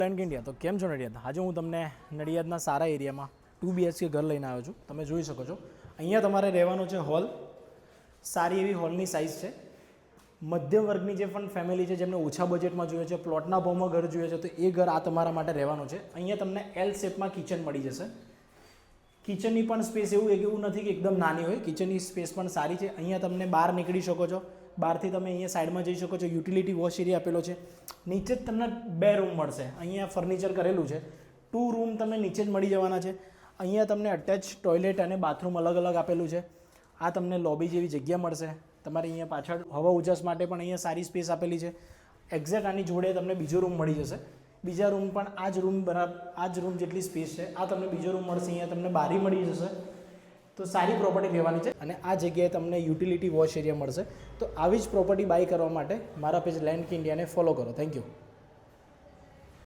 Land India તો કેમ છો નડિયાદ? આજે હું તમને નડિયાદના સારા એરિયામાં 2 BHK ઘર લઈને આવ્યો છું. તમે જોઈ શકો છો અહીંયા તમારે રહેવાનું છે હોલ. સારી એવી હોલની સાઇઝ છે. મધ્યમ વર્ગની જે પણ ફેમિલી છે જેમને ઓછા બજેટમાં જોઈએ છે, પ્લોટના ભાવમાં ઘર જોઈએ છે, તો એ ઘર આ તમારા માટે રહેવાનું છે. અહીંયા તમને એલ શેપમાં કિચન મળી જશે. કિચનની પણ સ્પેસ એવું નથી કે એકદમ નાની હોય, કિચનની સ્પેસ પણ સારી છે. અહીંયા તમને બહાર નીકળી શકો છો, બહારથી તમે અહીંયા સાઈડમાં જઈ શકો છો. યુટિલિટી વોશ એરિયા આપેલો છે. નીચે જ તમને 2 રૂમ મળશે. અહીંયા ફર્નિચર કરેલું છે. 2 રૂમ તમને નીચે જ મળી જવાના છે. અહીંયા તમને અટેચ ટોયલેટ અને બાથરૂમ અલગ અલગ આપેલું છે. આ તમને લોબી જેવી જગ્યા મળશે. તમારે અહીંયા પાછળ હવા ઉજાસ માટે પણ અહીંયા સારી સ્પેસ આપેલી છે. એક્ઝેક્ટ આની જોડે તમને બીજો રૂમ મળી જશે. બીજા રૂમ પણ આ જ રૂમ જેટલી સ્પેસ છે. આ તમને બીજો રૂમ મળશે. અહીંયા તમને બારી મળી જશે. તો સારી પ્રોપર્ટી લેવાની છે અને આ જગ્યાએ તમને યુટિલિટી વોશ એરિયા મળશે. તો આવી જ પ્રોપર્ટી બાય કરવા માટે મારા પેજ લેન્ડ ઇન્ડિયાને ફોલો કરો. Thank you.